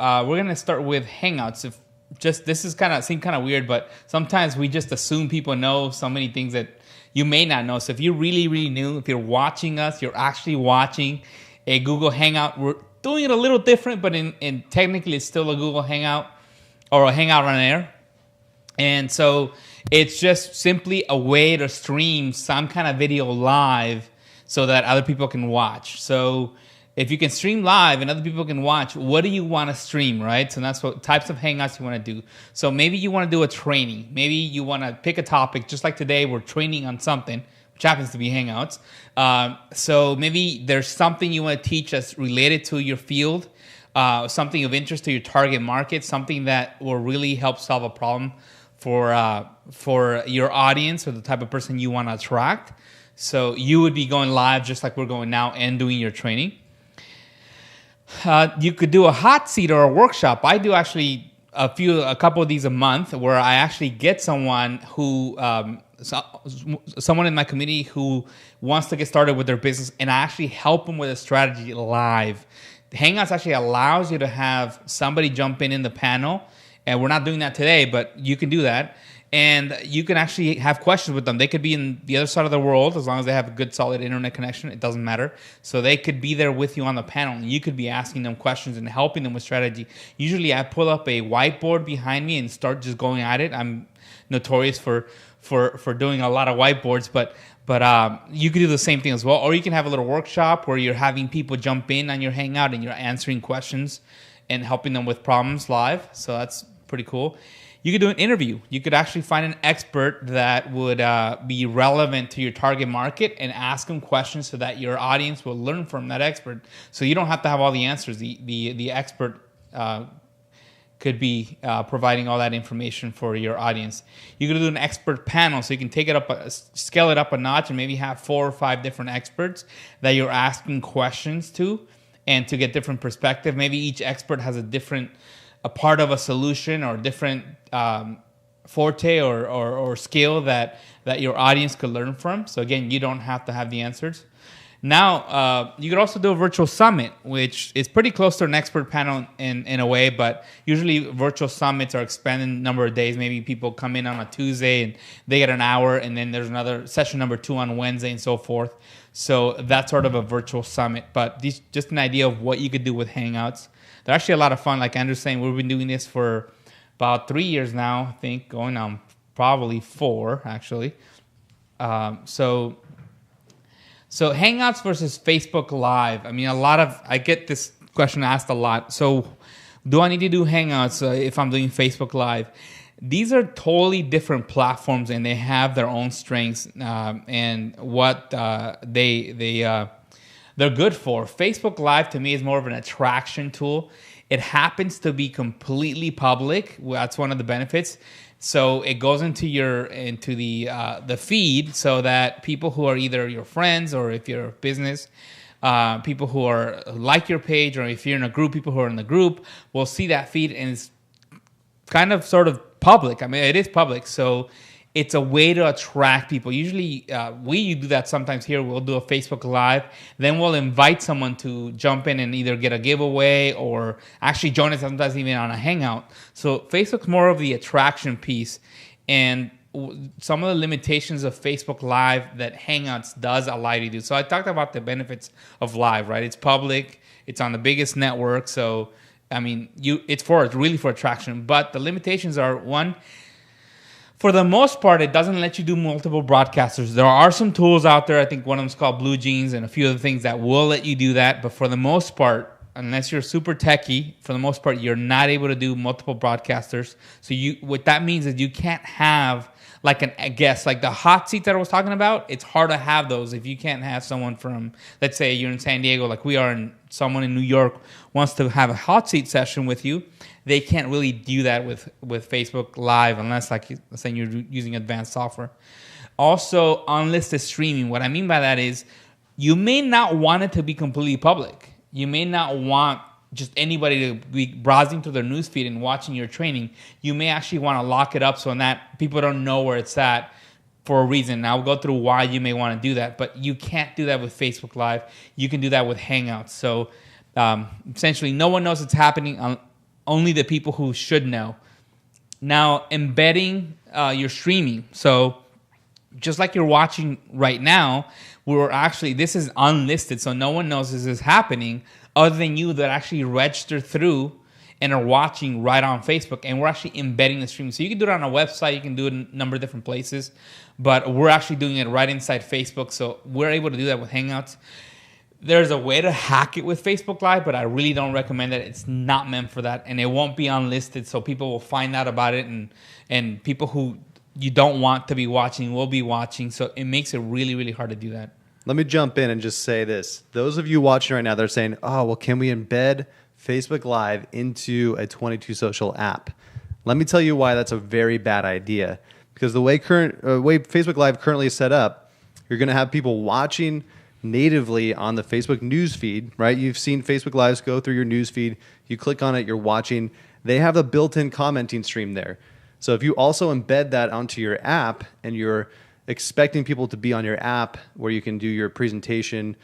we're gonna start with Hangouts. If just this is seem kind of weird, but sometimes we just assume people know so many things that you may not know. So if you're really, really new, if you're watching us, you're actually watching a Google Hangout. We're doing it a little different, but in technically it's still a Google Hangout or a Hangout on Air. And so it's just simply a way to stream some kind of video live so that other people can watch. So if you can stream live and other people can watch, what do you want to stream, right? So that's what types of Hangouts you want to do. So maybe you want to do a training. Maybe you want to pick a topic, just like today we're training on something, which happens to be Hangouts. So maybe there's something you want to teach us related to your field, something of interest to your target market, something that will really help solve a problem for your audience or the type of person you want to attract. So you would be going live just like we're going now and doing your training. You could do a hot seat or a workshop. I do actually a couple of these a month where I actually get someone who, someone in my community who wants to get started with their business, and I actually help them with a strategy live. Hangouts actually allows you to have somebody jump in the panel, and we're not doing that today, but you can do that. And you can actually have questions with them. They could be in the other side of the world as long as they have a good, solid internet connection. It doesn't matter. So they could be there with you on the panel, and you could be asking them questions and helping them with strategy. Usually I pull up a whiteboard behind me and start just going at it. I'm notorious for doing a lot of whiteboards, but you could do the same thing as well. Or you can have a little workshop where you're having people jump in on your Hangout and you're answering questions and helping them with problems live. So that's pretty cool. You could do an interview. You could actually find an expert that would be relevant to your target market and ask them questions so that your audience will learn from that expert. So you don't have to have all the answers. The expert could be providing all that information for your audience. You could do an expert panel, so you can take it up, scale it up a notch, and maybe have 4 or 5 different experts that you're asking questions to, and to get different perspective. Maybe each expert has a part of a solution or different forte or skill that your audience could learn from. So again, you don't have to have the answers. Now, you could also do a virtual summit, which is pretty close to an expert panel in a way, but usually virtual summits are expanded number of days. Maybe people come in on a Tuesday and they get an hour, and then there's another session number 2 on Wednesday and so forth. So that's sort of a virtual summit, but just an idea of what you could do with Hangouts. They're actually a lot of fun. Like Andrew's saying, we've been doing this for about 3 years now, I think, going on probably 4, actually. So Hangouts versus Facebook Live. I mean, I get this question asked a lot. So do I need to do Hangouts if I'm doing Facebook Live? These are totally different platforms, and they have their own strengths and what they're good for. Facebook Live to me is more of an attraction tool. It happens to be completely public. That's one of the benefits. So it goes into the feed, so that people who are either your friends, or if you're a business, people who are like your page, or if you're in a group, people who are in the group will see that feed, and it's kind of sort of public. I mean, it is public, so it's a way to attract people. Usually, we do that sometimes here. We'll do a Facebook Live. Then we'll invite someone to jump in and either get a giveaway or actually join us sometimes even on a Hangout. So Facebook's more of the attraction piece. And some of the limitations of Facebook Live that Hangouts does allow you to do. So I talked about the benefits of Live, right? It's public. It's on the biggest network. So, I mean, it's really for attraction. But the limitations are, one, for the most part, it doesn't let you do multiple broadcasters. There are some tools out there. I think one of them is called Blue Jeans, and a few other things that will let you do that. But for the most part, unless you're super techie, for the most part, you're not able to do multiple broadcasters. So what that means is you can't have like a guest, like the hot seat that I was talking about. It's hard to have those if you can't have someone from, let's say you're in San Diego, like we are, and someone in New York wants to have a hot seat session with you. They can't really do that with Facebook Live unless, like you're saying, you're using advanced software. Also, unlisted streaming. What I mean by that is you may not want it to be completely public. You may not want just anybody to be browsing through their newsfeed and watching your training. You may actually want to lock it up so that people don't know where it's at for a reason. Now, we'll go through why you may want to do that, but you can't do that with Facebook Live. You can do that with Hangouts. So essentially, no one knows it's happening only the people who should know. Now, embedding your streaming. So just like you're watching right now, this is unlisted, so no one knows this is happening other than you that actually register through and are watching right on Facebook. And we're actually embedding the stream. So you can do it on a website, you can do it in a number of different places, but we're actually doing it right inside Facebook. So we're able to do that with Hangouts. There's a way to hack it with Facebook Live, but I really don't recommend it. It's not meant for that, and it won't be unlisted, so people will find out about it, and people who you don't want to be watching will be watching. So it makes it really, really hard to do that. Let me jump in and just say this. Those of you watching right now, they're saying, oh, well, can we embed Facebook Live into a 22 Social app? Let me tell you why that's a very bad idea. Because the way Facebook Live currently is set up, you're going to have people watching natively on the Facebook news feed, right? You've seen Facebook Lives go through your news feed. You click on it, you're watching. They have a built-in commenting stream there. So if you also embed that onto your app and you're expecting people to be on your app where you can do your presentation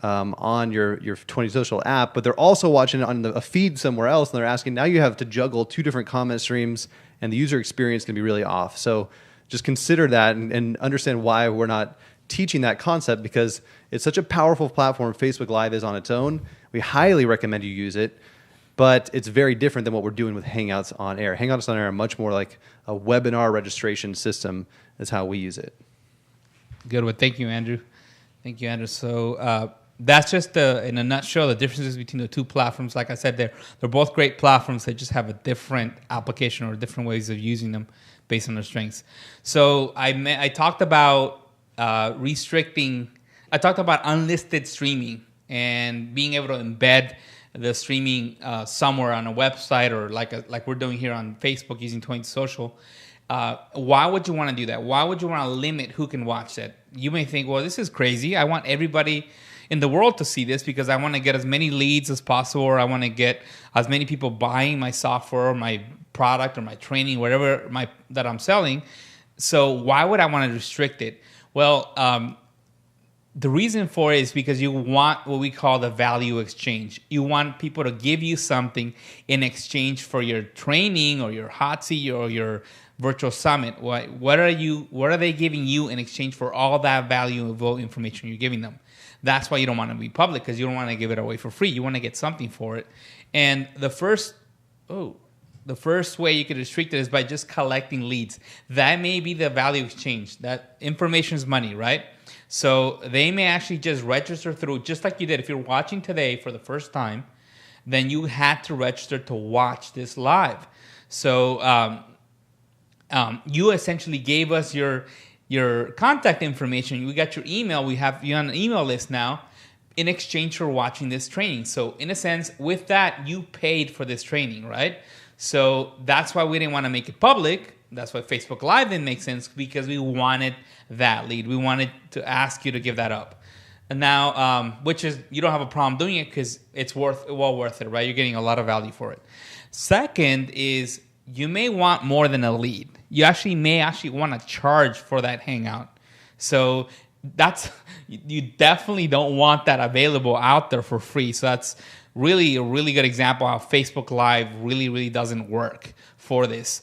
on your 20 Social app, but they're also watching it on a feed somewhere else, and they're asking, now you have to juggle 2 different comment streams, and the user experience can be really off. So just consider that and understand why we're not teaching that concept, because it's such a powerful platform Facebook Live is on its own. We highly recommend you use it, but it's very different than what we're doing with Hangouts on Air. Hangouts on Air are much more like a webinar registration system is how we use it. Good one. Thank you, Andrew. Thank you, Andrew. So that's just, in a nutshell, the differences between the two platforms. Like I said, they're both great platforms. They just have a different application or different ways of using them based on their strengths. So I talked about I talked about unlisted streaming and being able to embed the streaming somewhere on a website or like we're doing here on Facebook using 20 Social. Why would you want to do that? Why would you want to limit who can watch that? You may think, well, this is crazy. I want everybody in the world to see this because I want to get as many leads as possible, or I want to get as many people buying my software or my product or my training, whatever that I'm selling. So why would I want to restrict it? Well, the reason for it is because you want what we call the value exchange. You want people to give you something in exchange for your training or your hot seat or your virtual summit. What are they giving you in exchange for all that valuable information you're giving them? That's why you don't want to be public, because you don't want to give it away for free. You want to get something for it. And the first way you could restrict it is by just collecting leads. That may be the value exchange. That information is money, right? So they may actually just register through, just like you did. If you're watching today for the first time, then you had to register to watch this live. So you essentially gave us your contact information. We got your email. We have you on an email list now in exchange for watching this training. So in a sense, with that, you paid for this training, right? So that's why we didn't want to make it public. That's why Facebook Live didn't make sense, because we wanted that lead. We wanted to ask you to give that up. And now, which is, you don't have a problem doing it because it's well worth it, right? You're getting a lot of value for it. Second is, you may want more than a lead. You may want to charge for that Hangout. So you definitely don't want that available out there for free. So that's really a really good example how Facebook Live really, really doesn't work for this.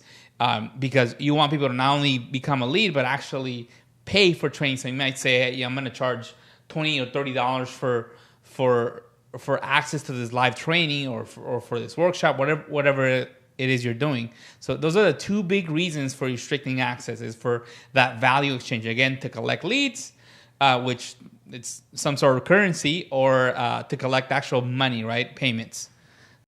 Because you want people to not only become a lead, but actually pay for training. So you might say, hey, I'm going to charge $20 or $30 for access to this live training or for this workshop, whatever it is you're doing. So those are the two big reasons for restricting access, is for that value exchange. Again, to collect leads, which it's some sort of currency, or to collect actual money, right? Payments.